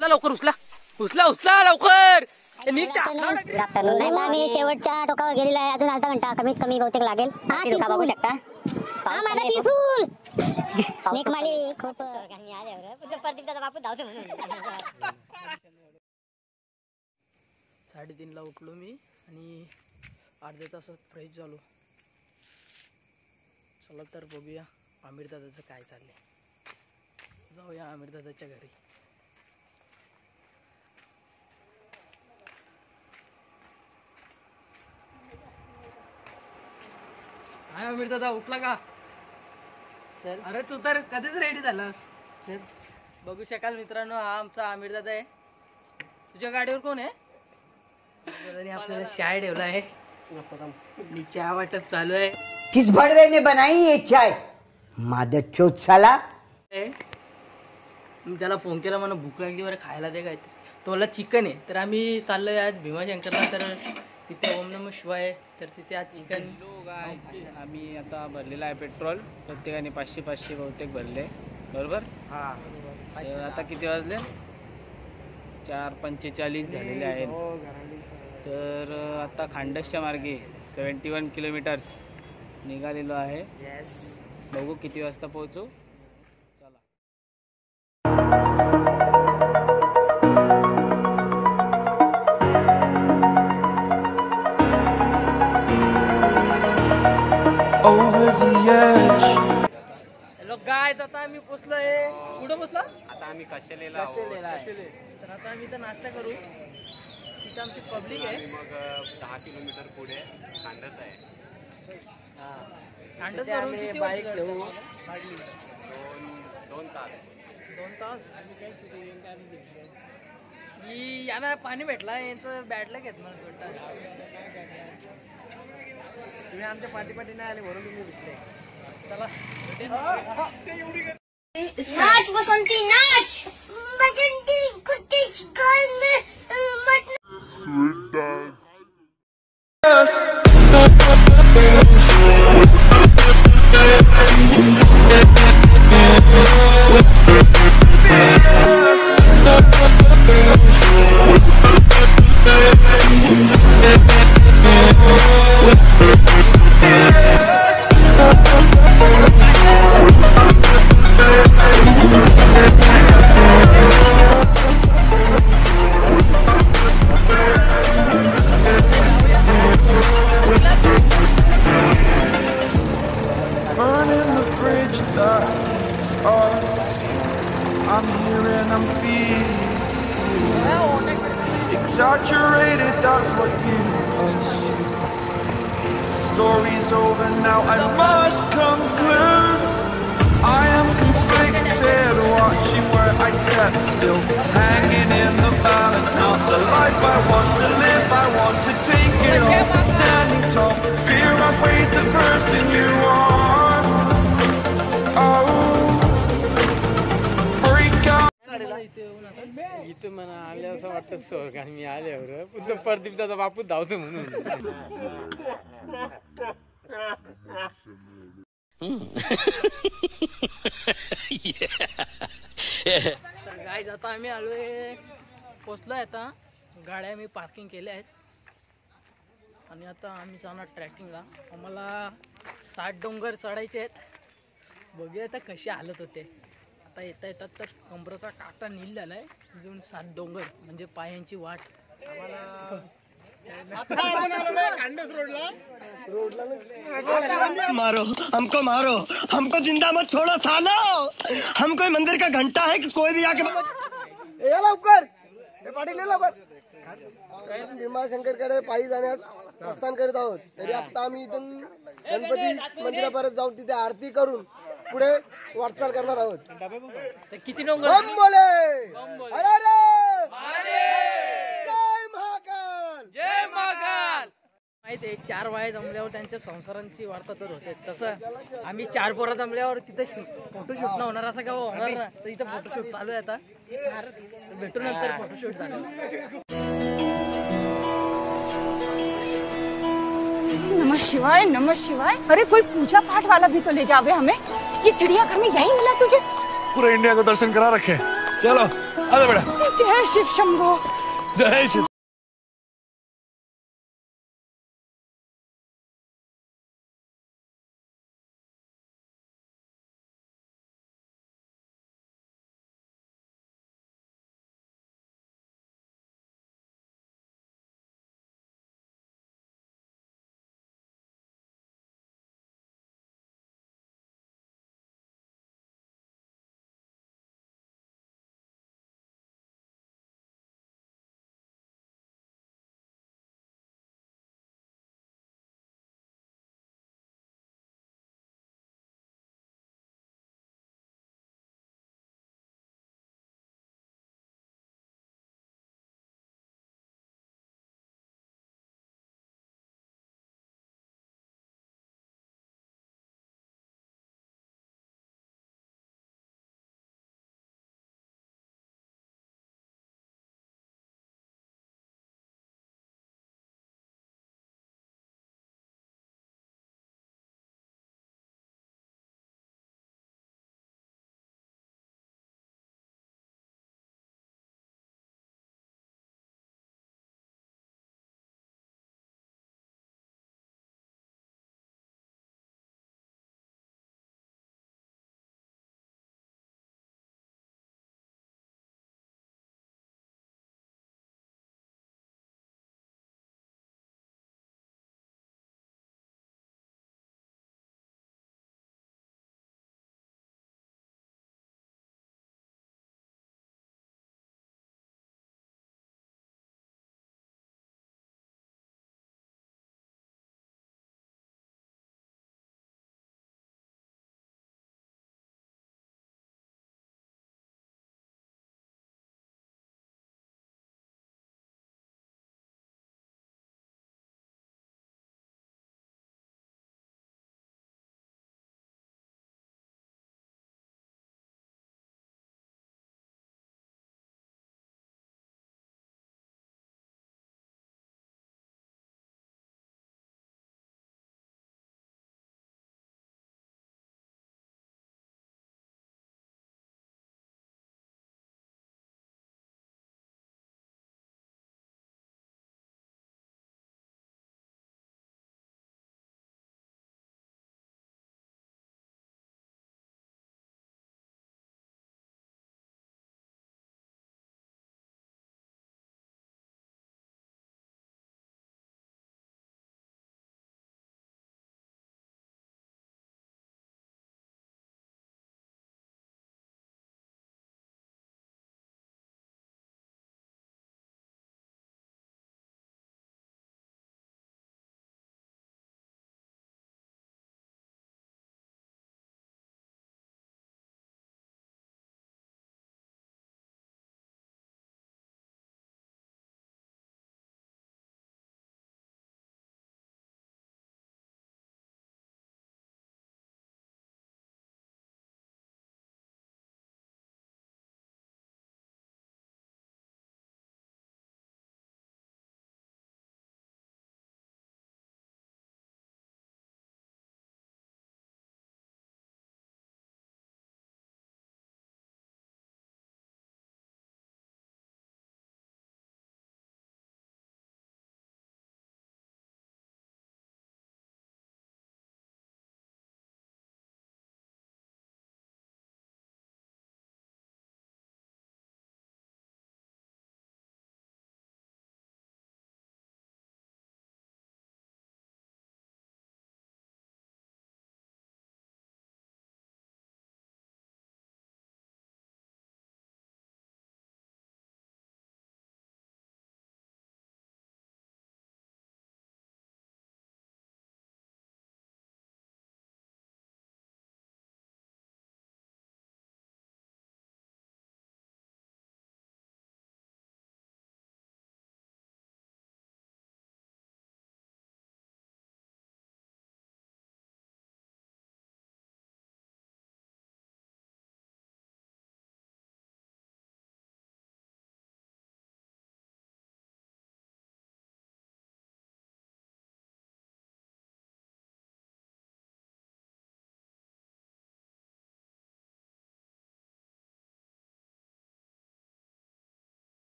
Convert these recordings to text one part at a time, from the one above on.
लवकर उचला उचला उचला लवकर. आम्ही शेवटच्या टोकावर गेलेला आहे. अजून अर्धा घंटा कमीत कमी बहुतेक लागेल. बघू शकता हा माझा त्रिशूल मेघमाली खूप 3:30ला उठलो मी आणि अर्ध्या तासात फ्रेश झालो. चला तर बघूया आमिर दादाचं काय चाललंय. जाऊया आमिर दादाच्या घरी. हाय आमिर दादा, उठला का? चल. अरे तू तर कधीच रेडी झालास. चल बघू शकाल मित्रांनो, हा आमचा आमिर दादा आहे. तुझ्या गाडीवर कोण आहे? आपल्याला चाय ठेवला आहे. चहा वाटप चालू आहे. किस भड़वे ने बनाई ये चाय? मादरचोद साला. मी त्याला फोन केला, म्हणून भूक लागली बरं खायला दे काहीतरी. तो मला चिकन आहे. तर आम्ही चाललोय आज भीमाशंकरला. तर तिथे ओम नमः शिवाय, तर तिथे आज चिकन. आम्ही आता भरलेला आहे पेट्रोल. प्रत्येकाने 500 बहुतेक भरले बरोबर. हां आता किती वाजले? 4:45 झालेले आहेत. तर आता खांडसच्या मार्गे 71 किलोमीटर्स निघालेलो आहे. बघू किती वाजता पोहोचू. चला. हॅलो गायज, आता आम्ही पोचलोय. कुठं पोचलो? आता आम्ही कशेलेला आहे. तर आता आम्ही इथं नाश्ता करू. तिथं आमची पब्लिक आहे. मग 10 किलोमीटर पुढे खांडस आहे. खांडस वरून किती बाईक घेऊ? 2 तास. 2 तास. ही यांना पाणी भेटला, यांचं बॅटला घेत मला तुम्ही आमच्या पाठी नाही आले म्हणून तुम्ही दिसले. चला नाच बसंती नाच बसंती कुत्ते स्कूल में मत I'm here and I'm feeling exaggerated, that's what you assume. The story's over now, I must conclude. I am conflicted, watching where I step still, hanging in the balance. Not the life I want to live, I want to take it all. Standing tall, fear I've weighed the person you are. Oh, इथं मला आले असं वाटतं स्वर्ग. आणि मी आल्यावर पुन्हा प्रदीप दादा बापू धावतो म्हणून. गाईज, आता आम्ही आलोय, पोचलोय. आता गाड्या मी पार्किंग केल्या आहेत आणि आता आम्ही जाणार ट्रॅकिंगला. आम्हाला 60 डोंगर चढायचे आहेत. बघूया आता कशी हालत होते. आता येता येतात तर कमरेचा काटा नील झालाय. अजून 7 डोंगर म्हणजे पायांची वाट. मारो हमको, मारो हमको, जिंदा मत छोड़ो सालो. हम कोई मंदिर का घंटा है कि कोई भी आके लवकर पाटील लवकर. भीमाशंकरकडे पायी जाण्यास प्रस्थान करीत आहोत. तरी आता आम्ही इथून गणपती मंदिरापर्यंत जाऊन तिथे आरती करून पुढे वाटचाल करणार आहोत. किती डोंगर? जय महाकाल, जय महाकाल. माहिती आहे, 4 बाया जमल्यावर त्यांच्या संसारांची वार्ता तर होते. तसं आम्ही 4 पोरं जमल्यावर तिथे फोटोशूट न होणार असं का होणार ना. तर इथं फोटोशूट चालू आहे. आता भेटू नंतर फोटोशूट झालं. नमः शिवाय, नमः शिवाय. अरे कोई पूजा पाठ वाला भी तो ले जावे हमें. ये चिड़ियाघर में यही मिला तुझे? पूरे इंडिया को दर्शन करा रखे. चलो आता बेटा जय शिव शंभो. जय शिव.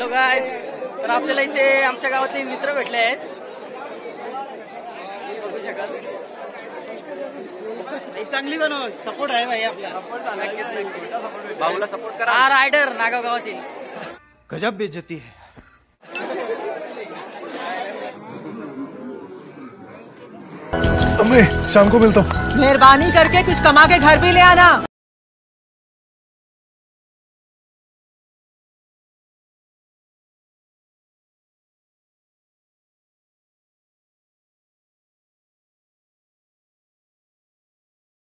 हॅलो गाईज, तर आपल्याला इथे आमच्या गावातले मित्र भेटले आहेत. बघू शकाल. चांगली बनव, सपोर्ट आहे भाई आपला. भाऊला सपोर्ट करा. हा रायडर नागाव गावातील. गजब बेइज्जती है. मैं शाम को मिलता हूँ. मेहरबानी करके कुछ कमा के घर भी ले आना.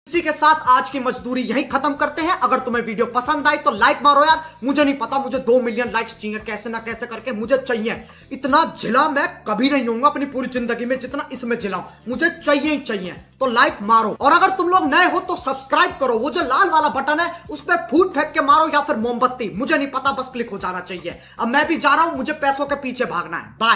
इसी के साथ आज की मजदूरी यहीं खत्म करते हैं. अगर तुम्हें वीडियो पसंद आई तो लाइक मारो यार. मुझे नहीं पता, मुझे 2 मिलियन लाइक्स चाहिए, कैसे ना कैसे करके मुझे चाहिए. इतना झिला मैं कभी नहीं होऊंगा अपनी पूरी जिंदगी में जितना इसमें झिलाऊं. मुझे चाहिए ही चाहिए. तो लाइक मारो, और अगर तुम लोग नए हो तो सब्सक्राइब करो. वो जो लाल वाला बटन है उस पर फूट फेंक के मारो या फिर मोमबत्ती, मुझे नहीं पता, बस क्लिक हो जाना चाहिए. अब मैं भी जा रहा हूं, मुझे पैसों के पीछे भागना है. बाय.